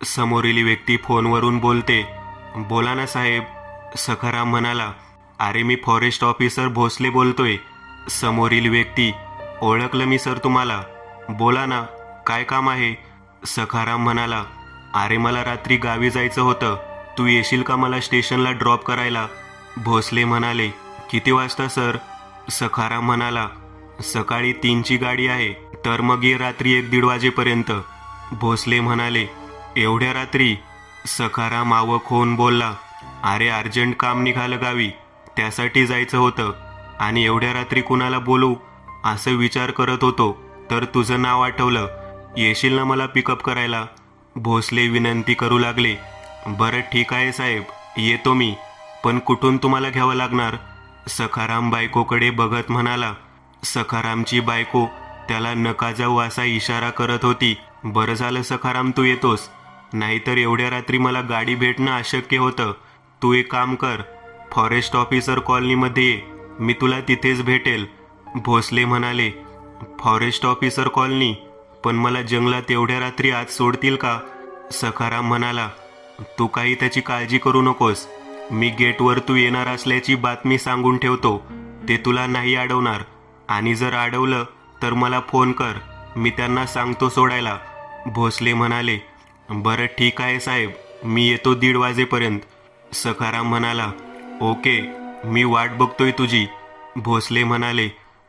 समोरील व्यक्ती फोनवरून बोलते. बोला ना साहेब. सखाराम म्हणाला, अरे मी फॉरेस्ट ऑफिसर भोसले बोलतोय. समोरील व्यक्ती, ओळखलं मी सर तुम्हाला. बोला ना, काय काम आहे? सखाराम म्हणाला, अरे मला रात्री गावी जायचं होतं. तू येशील का मला स्टेशनला ड्रॉप करायला? भोसले म्हणाले, किती वाजता सर? सखाराम म्हणाला, सकाळी 3ची गाडी आहे, तर मग ये रात्री 1-1:30 वाजेपर्यंत. भोसले म्हणाले, एवढ्या रात्री? सखाराम आवक होऊन बोलला, अरे अर्जंट काम निघालं गावी, त्यासाठी जायचं होतं. आणि एवढ्या रात्री कुणाला बोलू असं विचार करत होतो, तर तुझं नाव आठवलं. येशील ना मला पिकअप करायला? भोसले विनंती करू लागले. बरं ठीक आहे साहेब, येतो मी. पण कुठून तुम्हाला घ्यावं लागणार? सखाराम बायकोकडे बघत म्हणाला. सखारामची बायको त्याला नका जाऊ असा इशारा करत होती. बरं झालं सखाराम तू येतोस, नाहीतर एवढ्या रात्री मला गाडी भेटणं अशक्य होतं. तू एक काम कर, फॉरेस्ट ऑफिसर कॉलनीमध्ये ये, मी तुला तिथेच भेटेल. भोसले म्हणाले, फॉरेस्ट ऑफिसर कॉलनी? पण मला जंगलात एवढ्या रात्री आत सोडतील का? सखाराम म्हणाला, तू काही त्याची काळजी करू नकोस. मी गेटवर तू येणार असल्याची बातमी सांगून ठेवतो. ते तुला नाही अडवणार, आणि जर अडवलं तर मला फोन कर, मी त्यांना सांगतो सोडायला. भोसले म्हणाले, बरं ठीक आहे साहेब, मी येतो 1:30 वाजेपर्यंत. सखाराम म्हणाला, ओके, मी वाट बघतोय तुझी. भोसले म्हणाले.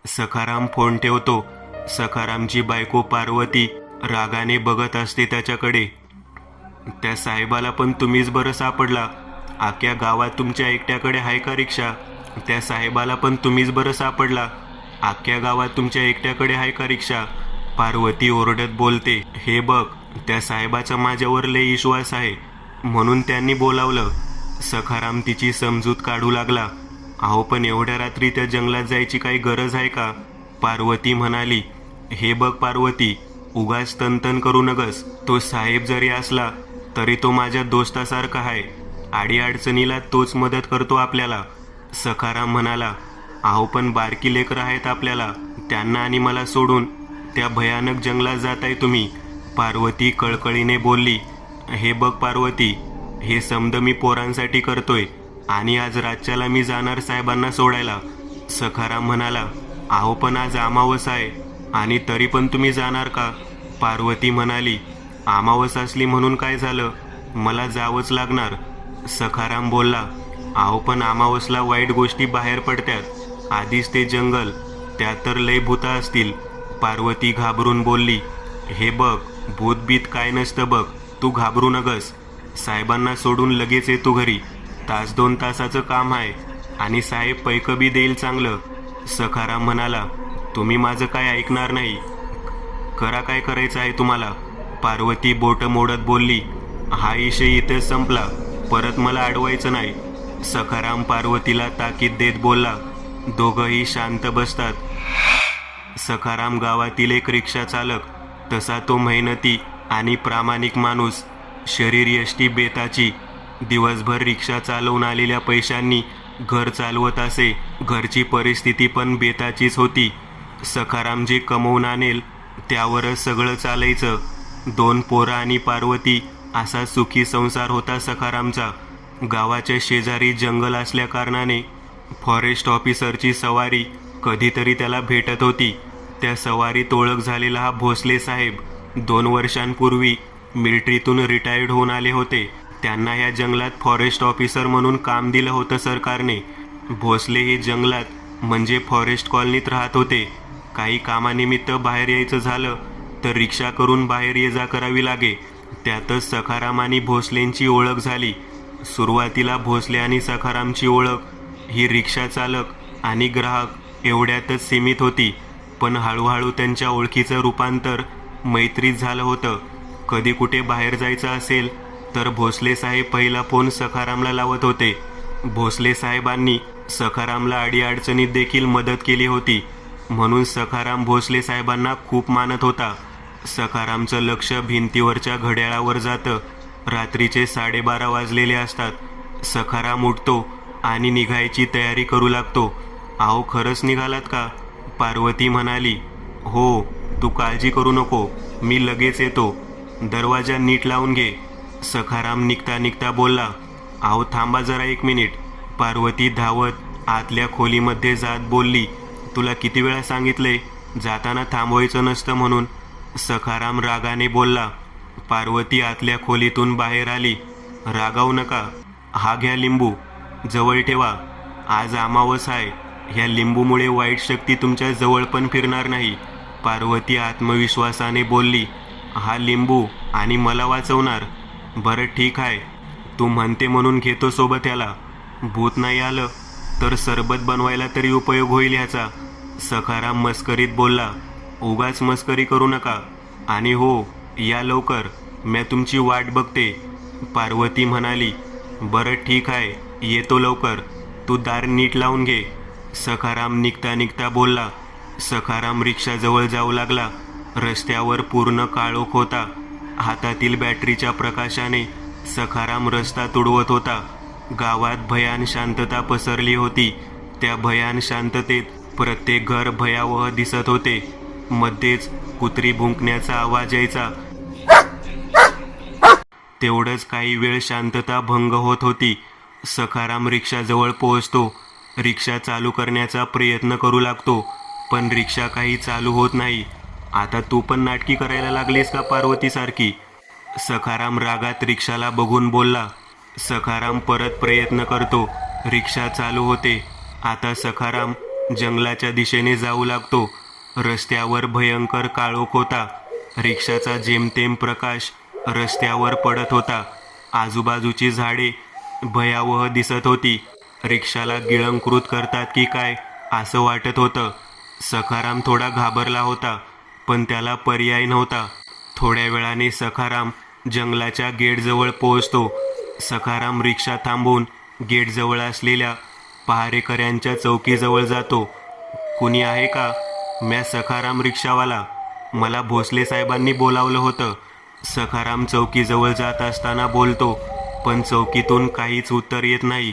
सखाराम फोन ठेवतो. सखारामची बायको पार्वती रागाने बघत असते त्याच्याकडे. त्या साहेबाला पण तुम्हीच बरं सापडला. आख्या गावात तुमच्या एकट्याकडे आहे का रिक्षा? त्या साहेबाला पण तुम्हीच बरं सापडला. आख्या गावात तुमच्या एकट्याकडे आहे का रिक्षा? पार्वती ओरडत बोलते, हे बघ, त्या साहेबाचा माझ्यावर लय विश्वास आहे, म्हणून त्यांनी बोलावलं. सखाराम तिची समजूत काढू लागला. अहो पण एवढ्या रात्री त्या जंगलात जायची काही गरज आहे का? पार्वती म्हणाली, हे बघ पार्वती, उगाच तनतन करू नगस. तो साहेब जरी असला तरी तो माझ्या दोस्तासारखा आहे. अडीअडचणीला तोच मदत करतो आपल्याला. सखाराम म्हणाला, अहो पण बारकी लेकरं आहेत आपल्याला, त्यांना आणि मला सोडून त्या भयानक जंगलात जाताय तुम्ही. पार्वती कळकळीने बोलली, हे बघ पार्वती, हे समद मी पोरांसाठी करतोय, आणि आज रातच्याला मी जाणार साहेबांना सोडायला. सखाराम म्हणाला, अहो पण आज अमावस आहे, आणि तरी पण तुम्ही जाणार का? पार्वती म्हणाली, अमावस असली म्हणून काय झालं, मला जावंच लागणार. सखाराम बोलला, अहो पण अमावसला वाईट गोष्टी बाहेर पडतात. आधीच ते जंगल, त्यात तर लय भूता असतील. पार्वती घाबरून बोलली, हे बघ, भूतबीत काय नसतं बघ, तू घाबरू नगस. साहेबांना सोडून लगेच येतो घरी. 1-2 तासाचं काम आहे, आणि साहेब पैकं बी देईल चांगलं. सखाराम म्हणाला, तुम्ही माझं काय ऐकणार नाही, करा काय करायचं आहे तुम्हाला. पार्वती बोटं मोडत बोलली, हा विषय इथेच संपला, परत मला अडवायचं नाही. सखाराम पार्वतीला ताकीद देत बोलला. दोघंही शांत बसतात. सखाराम गावातील एक रिक्षा चालक, तसा तो मेहनती आणि प्रामाणिक माणूस. शरीर यष्टी बेताची. दिवसभर रिक्षा चालवून आलेल्या पैशांनी घर चालवत असे. घरची परिस्थिती पण बेताचीच होती. सखाराम जे कमवून आणेल त्यावरच सगळं चालायचं. 2 पोरं आणि पार्वती असा सुखी संसार होता सखारामचा. गावाच्या शेजारी जंगल असल्या कारणाने फॉरेस्ट ऑफिसरची सवारी कधीतरी त्याला भेटत होती. त्या सवारीत ओळख झालेला हा भोसले साहेब 2 वर्षांपूर्वी मिलिटरीतून रिटायर्ड होऊन आले होते. त्यांना या जंगलात फॉरेस्ट ऑफिसर म्हणून काम दिलं होतं सरकारने. भोसले हे जंगलात म्हणजे फॉरेस्ट कॉलनीत राहत होते. काही कामानिमित्त बाहेर यायचं झालं तर रिक्षा करून बाहेर ये जा करावी लागे. त्यातच सखाराम आणि भोसलेंची ओळख झाली. सुरुवातीला भोसले आणि सखारामची ओळख ही रिक्षा चालक आणि ग्राहक एवढ्यातच सीमित होती. पण हळूहळू त्यांच्या ओळखीचं रूपांतर मैत्रीत झालं होतं. कधी कुठे बाहेर जायचं असेल तर भोसले साहेब पहिला फोन सखारामला लावत होते. भोसले साहेबांनी सखारामला अडीअडचणीत देखील मदत केली होती, म्हणून सखाराम भोसले साहेबांना खूप मानत होता. सखारामचं लक्ष भिंतीवरच्या घड्याळावर जातं. रात्रीचे 12:30 वाजलेले असतात. सखाराम उठतो आणि निघायची तयारी करू लागतो. अहो खरंच निघालात का? पार्वती म्हणाली, हो, तू काळजी करू नको, मी लगेच येतो. दरवाजा नीट लावून घे. सखाराम निघता निघता बोलला, अहो थांबा जरा 1 मिनिट. पार्वती धावत आतल्या खोलीमध्ये जात बोलली, तुला किती वेळा सांगितले जाताना थांबवायचं नसतं म्हणून. सखाराम रागाने बोलला. पार्वती आतल्या खोलीतून बाहेर आली. रागावू नका, हा घ्या लिंबू, जवळ ठेवा. आज अमावस आहे, ह्या लिंबूमुळे वाईट शक्ती तुमच्या जवळ पण फिरणार नाही. पार्वती आत्मविश्वासाने बोलली, हा लिंबू आणि मला वाचवणार. बरं ठीक आहे, तू म्हणते म्हणून घेतो सोबत ह्याला. भूत नाही आलं तर सरबत बनवायला तरी उपयोग होईल ह्याचा. सखाराम मस्करीत बोलला, उगाच मस्करी करू नका. आणि हो, या लवकर, मी तुमची वाट बघते. पार्वती म्हणाली, बरं ठीक आहे, येतो लवकर. तू दार नीट लावून घे. सखाराम निघता निघता बोलला. सखाराम रिक्षाजवळ जाऊ लागला. रस्त्यावर पूर्ण काळोख होता. हातातील बॅटरीच्या प्रकाशाने सखाराम रस्ता तुडवत होता. गावात भयान शांतता पसरली होती. त्या भयान शांततेत प्रत्येक घर भयावह दिसत होते. मध्येच कुत्री भुंकण्याचा आवाज यायचा. तेवढंच काही वेळ शांतता भंग होत होती. सखाराम रिक्षाजवळ पोहोचतो. रिक्षा चालू करण्याचा प्रयत्न करू लागतो, पण रिक्षा काही चालू होत नाही. आता तू पण नाटकी करायला लागलीस का पार्वतीसारखी? सखाराम रागात रिक्षाला बघून बोलला. सखाराम परत प्रयत्न करतो. रिक्षा चालू होते. आता सखाराम जंगलाच्या दिशेने जाऊ लागतो. रस्त्यावर भयंकर काळोख होता. रिक्षाचा जेमतेम प्रकाश रस्त्यावर पडत होता. आजूबाजूची झाडे भयावह दिसत होती. रिक्षाला गिळंकृत करतात की काय असं वाटत होतं. सखाराम थोडा घाबरला होता, पण त्याला पर्याय नव्हता. थोड्या वेळाने सखाराम जंगलाच्या गेटजवळ पोहोचतो. सखाराम रिक्षा थांबवून गेटजवळ असलेल्या पहारेकऱ्यांच्या चौकीजवळ जातो. कुणी आहे का? म्या सखाराम रिक्षावाला. मला भोसले साहेबांनी बोलावलं होतं. सखाराम चौकीजवळ जात असताना बोलतो, पण चौकीतून काहीच उत्तर येत नाही.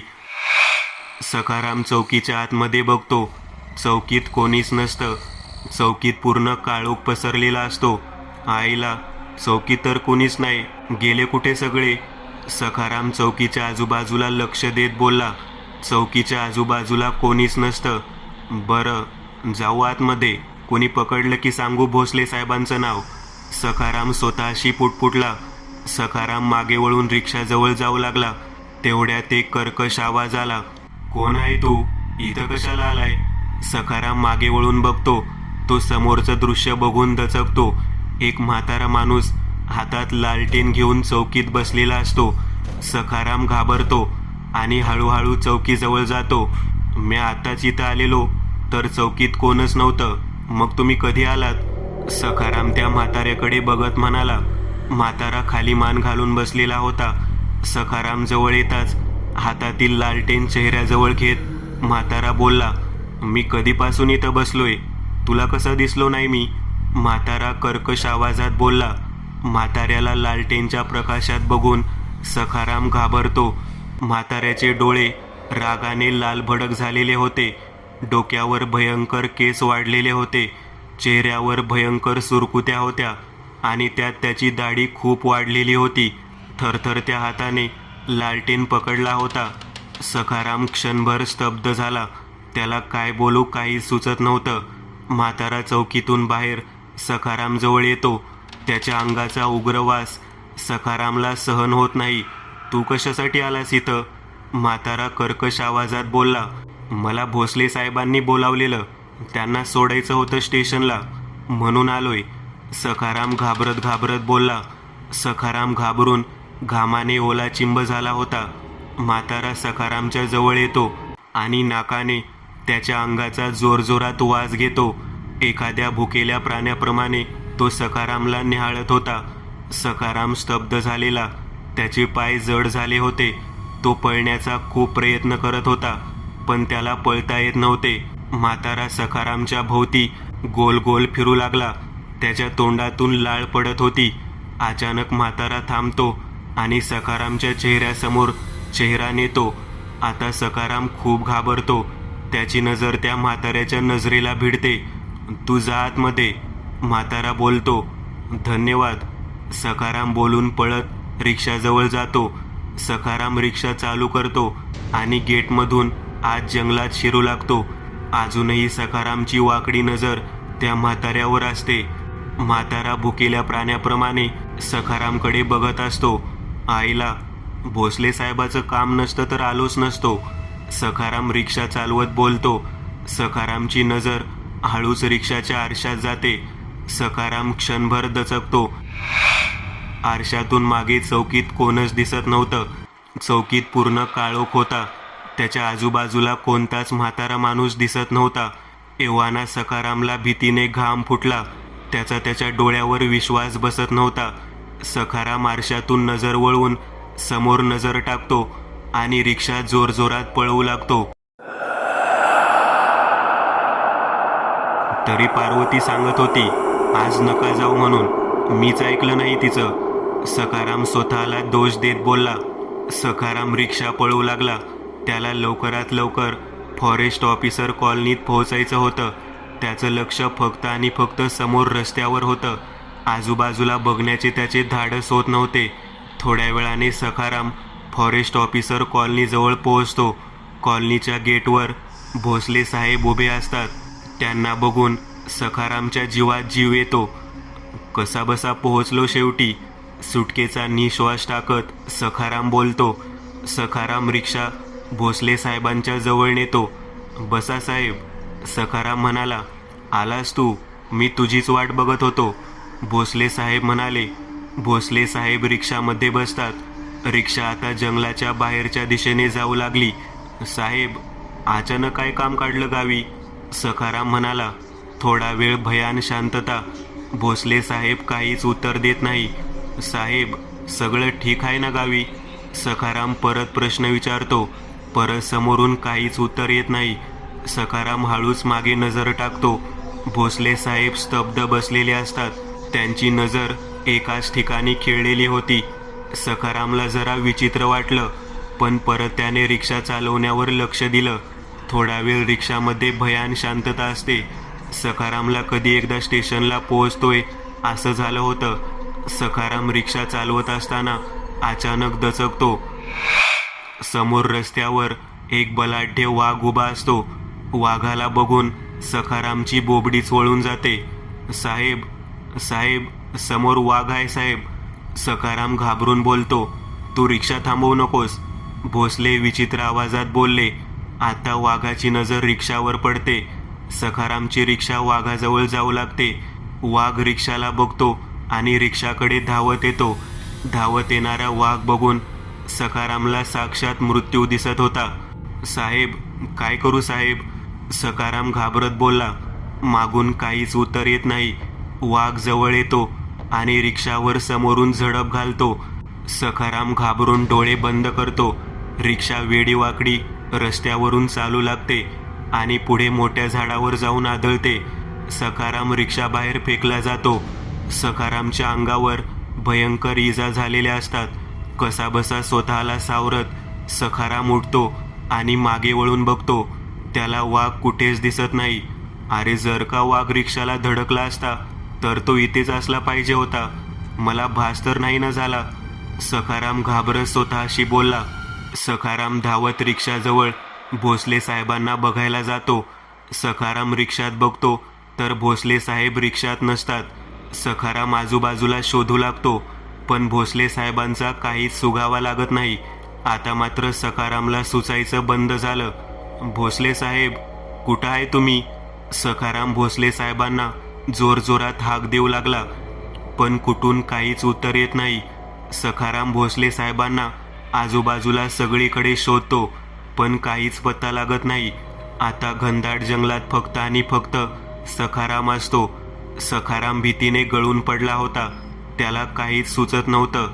सखाराम चौकीच्या आतमध्ये बघतो. चौकीत कोणीच नसतं. चौकीत पूर्ण काळोख पसरलेला असतो. आईला, चौकीत तर कोणीच नाही. गेले कुठे सगळे? सखाराम चौकीच्या आजूबाजूला लक्ष देत बोलला. चौकीच्या आजूबाजूला कोणीच नसतं. बरं, जाऊ आतमध्ये. कोणी पकडलं की सांगू भोसले साहेबांचं नाव. सखाराम स्वतःशी पुटपुटला. सखाराम मागे वळून रिक्षाजवळ जाऊ लागला. तेवढ्यात एक कर्कश आवाज आला. कोण आहे तू? इथं कशाला आलाय? सखाराम मागे वळून बघतो. तो समोरचं दृश्य बघून दचकतो. एक म्हातारा माणूस हातात लालटेन घेऊन चौकीत बसलेला असतो. सखाराम घाबरतो आणि हळूहळू चौकीजवळ जातो. मी आताच इथं आलेलो तर चौकीत कोणच नव्हतं. मग तुम्ही कधी आलात? सखाराम त्या म्हाताऱ्याकडे बघत म्हणाला. म्हातारा खाली मान घालून बसलेला होता. सखाराम जवळ येताच हातातील लालटेन चेहऱ्याजवळ घेत म्हातारा बोलला, मी कधीपासून इथं बसलोय, तुला कसं दिसलो नाही मी? म्हातारा कर्कश आवाजात बोलला. म्हाताऱ्याला लालटेनच्या प्रकाशात बघून सखाराम घाबरतो. म्हाताऱ्याचे डोळे रागाने लालभडक झालेले होते. डोक्यावर भयंकर केस वाढलेले होते. चेहऱ्यावर भयंकर सुरकुत्या होत्या आणि त्यात त्याची दाढी खूप वाढलेली होती. थरथरत्या हाताने लालटेन पकडला होता. सखाराम क्षणभर स्तब्ध झाला. त्याला काय बोलू काही सुचत नव्हतं. म्हातारा चौकीतून बाहेर सखाराम जवळ येतो. त्याच्या अंगाचा उग्रवास सखारामला सहन होत नाही. तू कशासाठी आलास इथं? म्हातारा कर्कश आवाजात बोलला. मला भोसले साहेबांनी बोलावलेलं, त्यांना सोडायचं होतं स्टेशनला, म्हणून आलोय. सखाराम घाबरत घाबरत बोलला. सखाराम घाबरून घामाने ओला चिंब झाला होता. म्हातारा सखारामच्या जवळ येतो आणि नाकाने त्याच्या अंगाचा जोरजोरात वास घेतो. एखाद्या भुकेल्या प्राण्याप्रमाणे तो सखारामला निहाळत होता. सखाराम स्तब्ध झालेला. त्याचे पाय जड झाले होते. तो पळण्याचा खूप प्रयत्न करत होता, पण त्याला पळता येत नव्हते. म्हातारा सखारामच्या भोवती गोल गोल फिरू लागला. त्याच्या तोंडातून लाळ पडत होती. अचानक म्हातारा थांबतो आणि सखारामच्या चेहऱ्यासमोर चेहरा नेतो. आता सखाराम खूप घाबरतो. त्याची नजर त्या म्हाताऱ्याच्या नजरेला भिडते. तू जा आतमध्ये, म्हातारा बोलतो. धन्यवाद. सखाराम बोलून पळत रिक्षाजवळ जातो. सखाराम रिक्षा चालू करतो आणि गेटमधून आज जंगलात शिरू लागतो. अजूनही सखारामची वाकडी नजर त्या म्हाताऱ्यावर असते. म्हातारा भुकेल्या प्राण्याप्रमाणे सखारामकडे बघत असतो. आईला भोसले साहेबाचं काम नसतं तर आलोच नसतो. सखाराम रिक्षा चालवत बोलतो. सखारामची नजर हळूच रिक्षाच्या आरशात जाते. सखाराम क्षणभर दचकतो. आरशातून मागे चौकीत कोणच दिसत नव्हतं. चौकीत पूर्ण काळोख होता. त्याच्या आजूबाजूला कोणताच म्हातारा माणूस दिसत नव्हता. एव्हाना सखारामला भीतीने घाम फुटला. त्याच्या डोळ्यावर विश्वास बसत नव्हता. सखाराम आरशातून नजर वळवून समोर नजर टाकतो आणि रिक्षा जोरजोरात पळवू लागतो. तरी पार्वती सांगत होती आज नका जाऊ म्हणून. मीच ऐकलं नाही तिचं. सखाराम स्वतःला दोष देत बोलला. सखाराम रिक्षा पळवू लागला. त्याला लवकरात लवकर फॉरेस्ट ऑफिसर कॉलनीत पोहोचायचं होतं. त्याचं लक्ष फक्त आणि फक्त समोर रस्त्यावर होतं. आजूबाजूला बघण्याचे त्याचे धाडस होत नव्हते. थोड्या वेळाने सखाराम फॉरेस्ट ऑफिसर कॉलनीजवळ पोहोचतो. कॉलनीच्या गेटवर भोसले साहेब उभे असतात. त्यांना बघून सखारामच्या जीवात जीव येतो. कसाबसा पोहोचलो शेवटी. सुटकेचा निश्वास टाकत सखाराम बोलतो. सखाराम रिक्षा भोसले साहेबांच्या जवळ नेतो. बसा साहेब. सखाराम म्हणाला. आलास तू. मी तुझीच वाट बघत होतो. भोसले साहेब म्हणाले. भोसले साहेब रिक्षामध्ये बसतात. रिक्षा आता जंगलाच्या बाहेरच्या दिशेने जाऊ लागली. साहेब अचानक काय काम काढलं गावी? सखाराम म्हणाला. थोडा वेळ भयान शांतता. भोसले साहेब काहीच उत्तर देत नाही. साहेब सगळं ठीक आहे ना गावी? सखाराम परत प्रश्न विचारतो. परत समोरून काहीच उत्तर येत नाही. सखाराम हळूच मागे नजर टाकतो. भोसले साहेब स्तब्ध बसलेले असतात. त्यांची नजर एकाच ठिकाणी खिळलेली होती. सखारामला जरा विचित्र वाटलं, पण परत त्याने रिक्षा चालवण्यावर लक्ष दिलं. थोडा वेळ रिक्षामध्ये भयान शांतता असते. सखारामला कधी एकदा स्टेशनला पोहोचतोय असं झालं होतं. सखाराम रिक्षा चालवत असताना अचानक दचकतो. समोर रस्त्यावर एक बलाढ्य वाघ उभा असतो. वाघाला बघून सखारामची बोबडीच वळून जाते. साहेब साहेब समोर वाघ आहे साहेब. सखाराम घाबरून बोलतो. तू रिक्षा थांबवू नकोस. भोसले विचित्र आवाजात बोलले. आता वाघाची नजर रिक्षावर पडते. सखारामची रिक्षा वाघाजवळ जाऊ लागते. वाघ रिक्षाला बघतो आणि रिक्षाकडे धावत येतो. धावत येणारा वाघ बघून सखारामला साक्षात मृत्यू दिसत होता. साहेब काय करू साहेब? सखाराम घाबरत बोलला. मागून काहीच उत्तर येत नाही. वाघ जवळ येतो आणि रिक्षावर समोरून झडप घालतो. सखाराम घाबरून डोळे बंद करतो. रिक्षा वेडीवाकडी रस्त्यावरून चालू लागते आणि पुढे मोठ्या झाडावर जाऊन आदळते. सखाराम रिक्षाबाहेर फेकला जातो. सखारामच्या अंगावर भयंकर इजा झालेल्या असतात. कसाबसा स्वतःला सावरत सखाराम उठतो आणि मागे वळून बघतो. त्याला वाघ कुठेच दिसत नाही. अरे जर का वाघ रिक्षाला धडकला असता तर तो इथेच असला पाहिजे होता. मला भास तर नाही ना झाला. सखाराम घाबरत स्वतःशी बोलला. सखाराम धावत रिक्षाजवळ भोसले साहेबांना बघायला जातो. सखाराम रिक्षात बघतो तर भोसले साहेब रिक्षात नसतात. सखाराम आजूबाजूला शोधू लागतो, पण भोसले साहेबांचा काहीच सुगावा लागत नाही. आता मात्र सखारामला सुचायचं बंद झालं. भोसले साहेब कुठं आहे तुम्ही? सखाराम भोसले साहेबांना जोरजोरात हाक देऊ लागला, पण कुठून काहीच उत्तर येत नाही. सखाराम भोसले साहेबांना आजूबाजूला सगळीकडे शोधतो, पण काहीच पत्ता लागत नाही. आता घनदाट जंगलात फक्त आणि फक्त सखाराम असतो. सखाराम भीतीने गळून पडला होता. त्याला काहीच सुचत नव्हतं.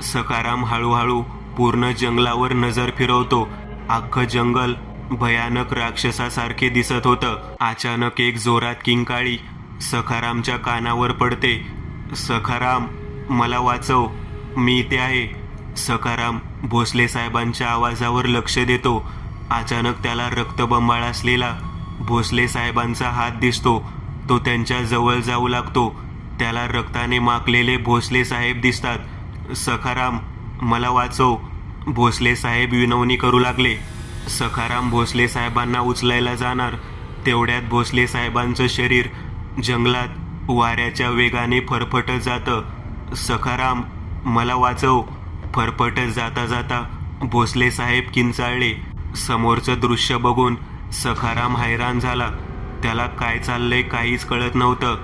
सखाराम हळूहळू पूर्ण जंगलावर नजर फिरवतो. अख्खं जंगल भयानक राक्षसासारखे दिसत होतं. अचानक एक जोरात किंकाळी सखारामच्या कानावर पडते. सखाराम मला वाचव, मी इथे आहे. सखाराम भोसले साहेबांच्या आवाजावर लक्ष देतो. अचानक त्याला रक्तबंबाळ असलेला भोसले साहेबांचा हात दिसतो. तो त्यांच्या जवळ जाऊ लागतो. त्याला रक्ताने माखलेले भोसले साहेब दिसतात. सखाराम मला वाचव. भोसले साहेब विनवणी करू लागले. सखाराम भोसले साहेबांना उचलायला जाणार तेवढ्यात भोसले साहेबांचं शरीर जंगलात वाऱ्याच्या वेगाने फरफटत जातं. सखाराम, मला वाचव. फरफटत जाता जाता भोसले साहेब किंचाळले. समोरचं दृश्य बघून सखाराम हैराण झाला. त्याला काय चाललंय काहीच कळत नव्हतं.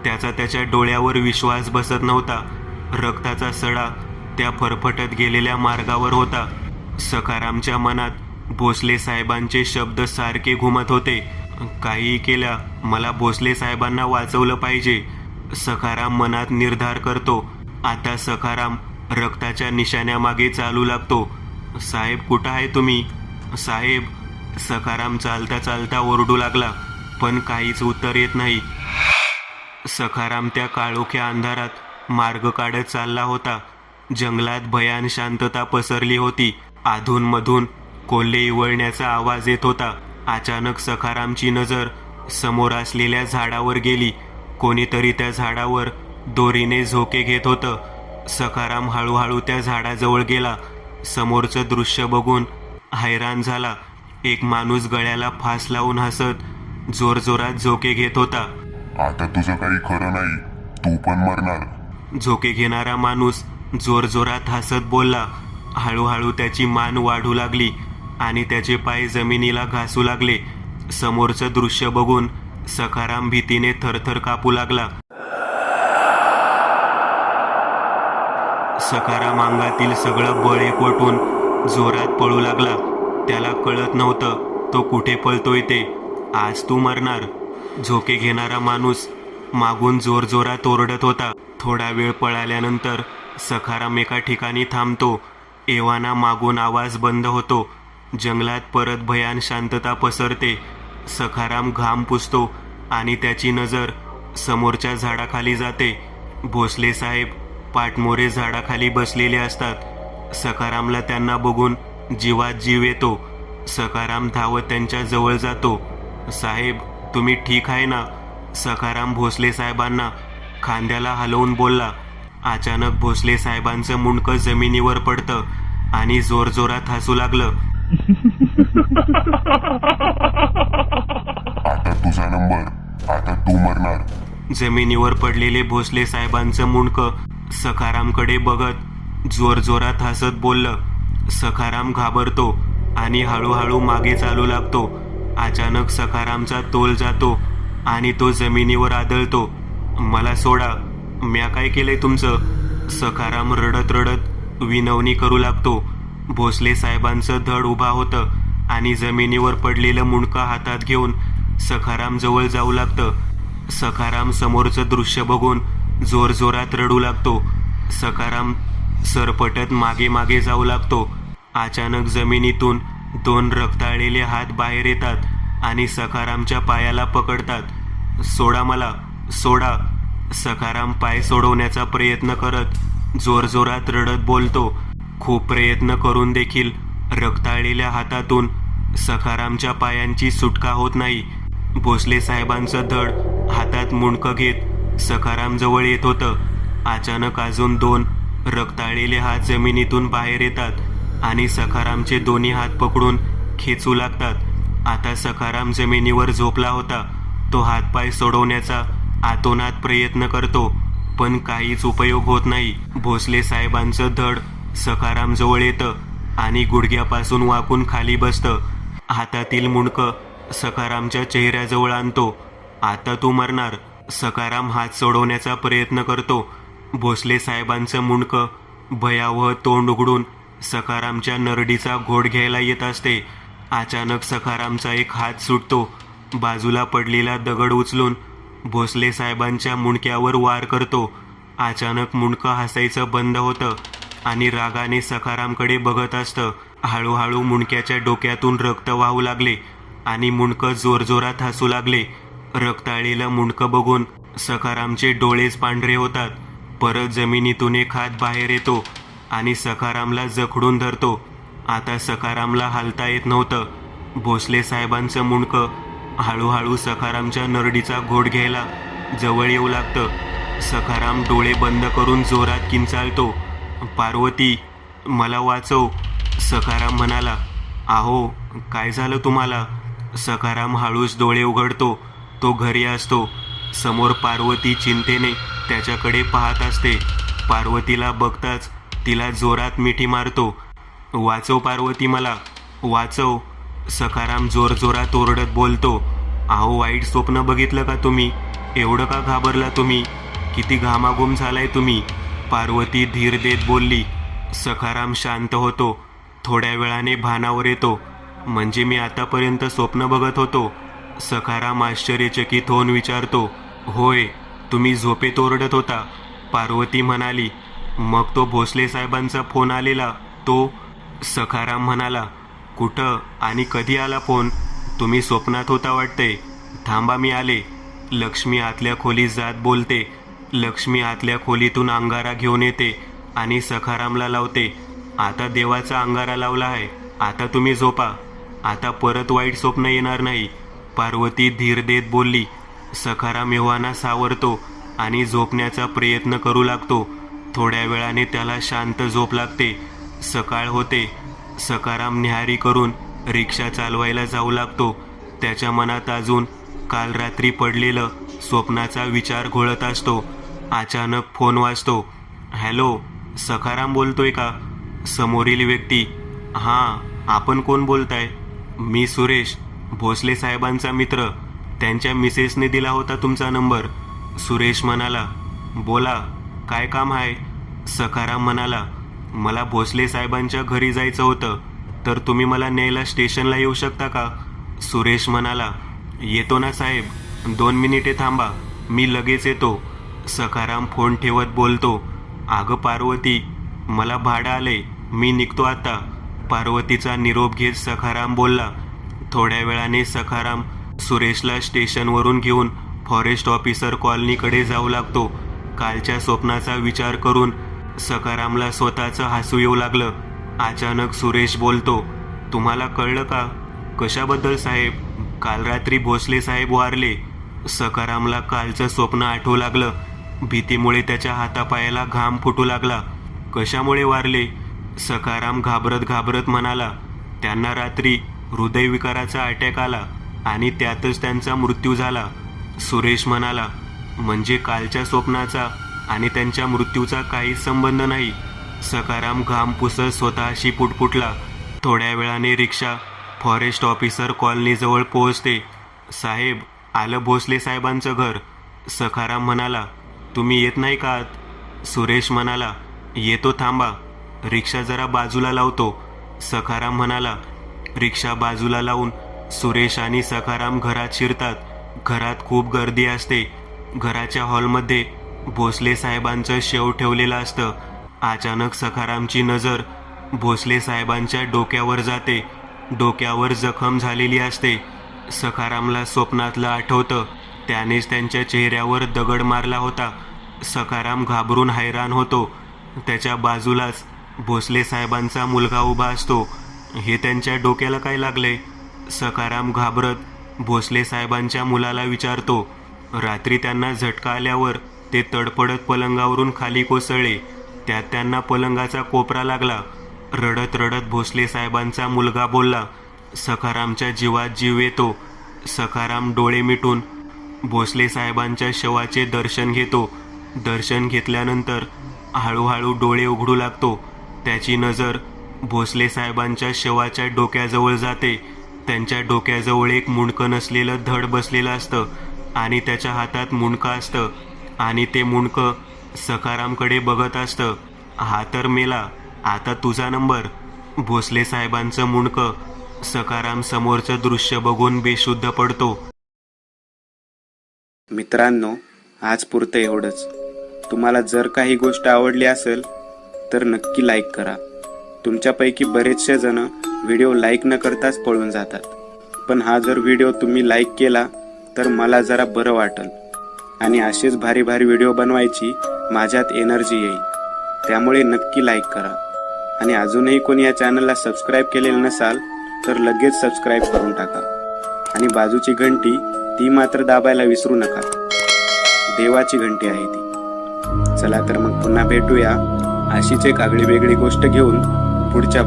त्याच्या डोळ्यावर विश्वास बसत नव्हता. रक्ताचा सडा त्या फरफटत गेलेल्या मार्गावर होता. सखारामच्या मनात भोसले साहेबांचे शब्द सारखे घुमत होते. काहीही केल्या मला भोसले साहेबांना वाचवलं पाहिजे. सखाराम मनात निर्धार करतो. आता सखाराम रक्ताच्या निशाण्यामागे चालू लागतो. साहेब, कुठं आहे तुम्ही? साहेब. सखाराम चालता चालता ओरडू लागला, पण काहीच उत्तर येत नाही. सखाराम त्या काळोख्या अंधारात मार्ग काढत चालला होता. जंगलात भयान शांतता पसरली होती. अधूनमधून कोल्हे इवळण्याचा आवाज येत होता. अचानक सखारामची नजर समोर असलेल्या झाडावर गेली. कोणीतरी त्या झाडावर दोरीने झोके घेत होतं. सखाराम हळूहळू त्या झाडाजवळ गेला. समोरचं दृश्य बघून हैराण झाला. एक माणूस गळ्याला फास लावून हसत जोरजोरात झोके घेत होता. आता तुझं काही खरं नाही, तू पण मरणार. झोके घेणारा माणूस जोरजोरात हसत बोलला. हळूहळू त्याची मान वाढू लागली आणि त्याचे पाय जमिनीला घासू लागले. समोरचं दृश्य बघून सखाराम भीतीने थरथर कापू लागला. सखाराम अंगातील सगळं बळ एकवटून जोरात पळू लागला. त्याला कळत नव्हतं तो कुठे पळतोय ते. आज तू मरणार. झोके घेणारा माणूस मागून जोरजोरात ओरडत होता. थोडा वेळ पळाल्यानंतर सखाराम एका ठिकाणी थांबतो. एव्हाना मागून आवाज बंद होतो. जंगलात परत भयान शांतता पसरते. सखाराम घाम पुसतो आणि त्याची नजर समोरच्या झाडाखाली जाते. भोसले साहेब पाटमोरे झाडाखाली बसलेले असतात. सखारामला त्यांना बघून जीवात जीव येतो. सखाराम धावत त्यांच्या जवळ जातो. साहेब, तुम्ही ठीक आहे ना? सखाराम भोसले साहेबांना खांद्याला हलवून बोलला. अचानक भोसले साहेबांचं मुंडकं जमिनीवर पडतं आणि जोरजोरात हसू लागलं. आता तुझा नंबर, आता तू मरणार. जमिनीवर पडलेले भोसले साहेबांचं मुंडकं सखारामकडे बघत जोरजोरात हसत बोललं. सखाराम घाबरतो आणि हळूहळू मागे चालू लागतो. अचानक सखारामचा तोल जातो आणि तो जमिनीवर आदळतो. मला सोडा, म्या काय केलंय तुमचं? सखाराम रडत रडत विनवणी करू लागतो. भोसले साहेबांचं धड उभा होतं आणि जमिनीवर पडलेलं मुंडकं हातात घेऊन सखाराम जवळ जाऊ लागतं. सखाराम समोरचं दृश्य बघून जोरजोरात रडू लागतो. सखाराम सरपटत मागे मागे जाऊ लागतो. अचानक जमिनीतून 2 रक्ताळलेले हात बाहेर येतात आणि सखारामच्या पायाला पकडतात. सोडा मला, सोडा. सखाराम पाय सोडवण्याचा प्रयत्न करत जोरजोरात रडत बोलतो. खूप प्रयत्न करून देखील रक्ताळलेल्या हातातून सखारामच्या पायांची सुटका होत नाही. भोसले साहेबांचं धड हातात मुंडकं घेत सखाराम जवळ येत होतं. अचानक अजून 2 रक्ताळलेले हात जमिनीतून बाहेर येतात आणि सखारामचे दोन्ही हात पकडून खेचू लागतात. आता सखाराम जमिनीवर झोपला होता. तो हातपाय सोडवण्याचा आतोनात प्रयत्न करतो, पण काहीच उपयोग होत नाही. भोसले साहेबांचं धड सखाराम जवळ येतं आणि गुडघ्यापासून वाकून खाली बसतं. हातातील मुंडकं सखारामच्या चेहऱ्याजवळ आणतो. आता तू मरणार. सखाराम हात सोडवण्याचा प्रयत्न करतो. भोसले साहेबांचं मुंडकं भयावह तोंड उघडून सखारामच्या नरडीचा घोट घ्यायला येत असते. अचानक सखारामचा एक हात सुटतो. बाजूला पडलेला दगड उचलून भोसले साहेबांच्या मुंडक्यावर वार करतो. अचानक मुंडकं हसायचं बंद होतं आणि रागाने सखारामकडे बघत असतं. हळूहळू मुंडक्याच्या डोक्यातून रक्त वाहू लागले आणि मुंडकं जोरजोरात हसू लागले. रक्ताळलेलं मुंडकं बघून सखारामचे डोळेच पांढरे होतात. परत जमिनीतून एक हात बाहेर येतो आणि सखारामला जखडून धरतो. आता सखारामला हालता येत नव्हतं. भोसले साहेबांचं मुंडकं हळूहळू सखारामच्या नरडीचा घोट घ्यायला जवळ येऊ लागतं. सखाराम डोळे बंद करून जोरात किंचाळतो. पार्वती, मला वाचव. सखाराम म्हणाला. अहो काय झालं तुम्हाला? सखाराम हळूच डोळे उघडतो. तो घरी असतो. समोर पार्वती चिंतेने त्याच्याकडे पाहत असते. पार्वतीला बघताच तिला जोरात मिठी मारतो. वाचव पार्वती, मला वाचव. सखाराम जोरजोरात ओरडत बोलतो. अहो वाईट स्वप्न बघितलं का तुम्ही? एवढं का घाबरला तुम्ही? किती घामाघूम झालाय तुम्ही? पार्वती धीर देत बोलली. सखाराम शांत होतो. थोड्या वेळाने भानावर येतो. म्हणजे मी आतापर्यंत स्वप्न बघत होतो? सखाराम आश्चर्यचकित होऊन विचारतो. होय, तुम्ही झोपेत ओरडत होता. पार्वती म्हणाली. मग तो भोसले साहेबांचा फोन आलेला तो? सखाराम म्हणाला. कुठं आणि कधी आला फोन? तुम्ही स्वप्नात होता वाटते. थांबा मी आले. लक्ष्मी आतल्या खोलीत जात बोलते. लक्ष्मी आतल्या खोलीतून अंगारा घेऊन येते आणि सखारामला लावते. आता देवाचा अंगारा लावला आहे. आता तुम्ही झोपा. आता परत वाईट स्वप्न येणार नाही. पार्वती धीर देत बोलली. सखाराम एव्हाना सावरतो आणि झोपण्याचा प्रयत्न करू लागतो. थोड्या वेळाने त्याला शांत झोप लागते. सकाळ होते. सखाराम न्याहारी करून रिक्षा चालवायला जाऊ लागतो. त्याच्या मनात अजून काल रात्री पडलेलं स्वप्नाचा विचार घोळत असतो. अचानक फोन वाजतो. हॅलो, सखाराम बोलतोय का? समोरील व्यक्ती. हां, आपण कोण बोलताय? मी सुरेश, भोसले साहेबांचा मित्र. त्यांच्या मिसेसने दिला होता तुमचा नंबर. सुरेश म्हणाला. बोला, काय काम आहे? सखाराम म्हणाला. मला भोसले साहेबांच्या घरी जायचं होतं, तर तुम्ही मला न्यायला स्टेशनला येऊ शकता का? सुरेश म्हणाला. येतो ना साहेब, 2 मिनिटे थांबा, मी लगेच येतो. सखाराम फोन ठेवत बोलतो. अगं पार्वती, मला भाडं आले, मी निघतो आता. पार्वतीचा निरोप घेत सखाराम बोलला. थोड्या वेळाने सखाराम सुरेशला स्टेशनवरून घेऊन फॉरेस्ट ऑफिसर कॉलनीकडे जाऊ लागतो. कालच्या स्वप्नाचा विचार करून सखारामला स्वतःचं हसू येऊ लागलं. अचानक सुरेश बोलतो. तुम्हाला कळलं का? कशाबद्दल साहेब? काल रात्री भोसले साहेब वारले. सखारामला कालचं स्वप्न आठवू लागलं. भीतीमुळे त्याच्या हातापायाला घाम फुटू लागला. कशामुळे वारले? सखाराम घाबरत घाबरत म्हणाला. त्यांना रात्री हृदयविकाराचा अटॅक आला आणि त्यातच त्यांचा मृत्यू झाला. सुरेश म्हणाला. म्हणजे कालच्या स्वप्नाचा आणि त्यांच्या मृत्यूचा काहीच संबंध नाही? सखाराम घाम पुसत स्वतःशी पुटपुटला. थोड्या वेळाने रिक्षा फॉरेस्ट ऑफिसर कॉलनीजवळ पोहोचते. साहेब, आलं भोसले साहेबांचं घर. सखाराम म्हणाला. तुम्ही येत नाही का आत? सुरेश म्हणाला. येतो, थांबा, रिक्षा जरा बाजूला लावतो. सखाराम म्हणाला. रिक्षा बाजूला लावून सुरेश आणि सखाराम घरात शिरतात. घरात खूप गर्दी असते. घराच्या हॉलमध्ये भोसले साहेबांचं शेव ठेवलेलं असतं. अचानक सखारामची नजर भोसले साहेबांच्या डोक्यावर जाते. डोक्यावर जखम झालेली असते. सखारामला स्वप्नातलं आठवतं. त्यानेच त्यांच्या चेहऱ्यावर दगड मारला होता. सखाराम घाबरून हैराण होतो. त्याच्या बाजूलाच भोसले साहेबांचा मुलगा उभा असतो. हे त्यांच्या डोक्याला काय लागले? सखाराम घाबरत भोसले साहेबांच्या मुलाला विचारतो. रात्री त्यांना झटका आल्यावर ते तडफडत पलंगावरून खाली कोसळले. त्यात त्यांना पलंगाचा कोपरा लागला. रडत रडत भोसले साहेबांचा मुलगा बोलला. सखारामच्या जीवात जीव येतो. सखाराम डोळे मिटून भोसले साहेबांच्या शवाचे दर्शन घेतो. दर्शन घेतल्यानंतर हळूहळू डोळे उघडू लागतो. त्याची नजर भोसले साहेबांच्या शवाच्या डोक्याजवळ जाते. त्यांच्या डोक्याजवळ एक मुंडकं नसलेलं धड बसलेलं असतं आणि त्याच्या हातात मुंडकं असतं आणि ते मुंडकं सखारामकडे बघत असतं. हा तर मेला, आता तुझा नंबर. भोसले साहेबांचं मुंडकं. सखाराम समोरचं दृश्य बघून बेशुद्ध पडतो. मित्रांनो, आज पुरतं एवढंच. तुम्हाला जर काही गोष्ट आवडली असेल तर नक्की लाईक करा. तुमच्यापैकी बरेचसे जण व्हिडिओ लाईक न करताच पळून जातात. पण हा जर व्हिडिओ तुम्ही लाईक केला तर मला जरा बरं वाटेल आणि असेच भारी भारी व्हिडिओ बनवायची माझ्यात एनर्जी येईल. त्यामुळे नक्की लाईक करा. आणि अजूनही कोणी या चॅनलला सबस्क्राईब केलेलं नसाल तर लगेच सबस्क्राईब करून टाका. आणि बाजूची घंटी ती मात्र दाबायला विसरू नका. देवाची घंटी आहे ती. चला तर मग पुन्हा भेटूया अशीच एक आगळी वेगळी गोष्ट घेऊन पुढच्या